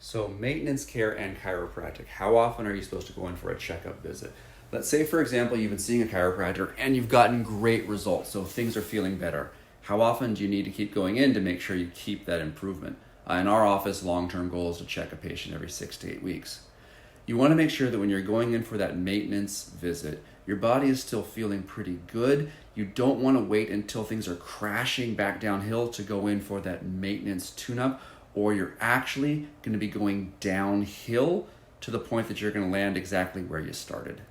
So maintenance care and chiropractic. How often are you supposed to go in for a checkup visit? Let's say, for example, you've been seeing a chiropractor and you've gotten great results, so things are feeling better. How often do you need to keep going in to make sure you keep that improvement? In our office, long-term goal is to check a patient every 6 to 8 weeks. You want to make sure that when you're going in for that maintenance visit, your body is still feeling pretty good. You don't want to wait until things are crashing back downhill to go in for that maintenance tune-up, or you're actually going to be going downhill to the point that you're going to land exactly where you started.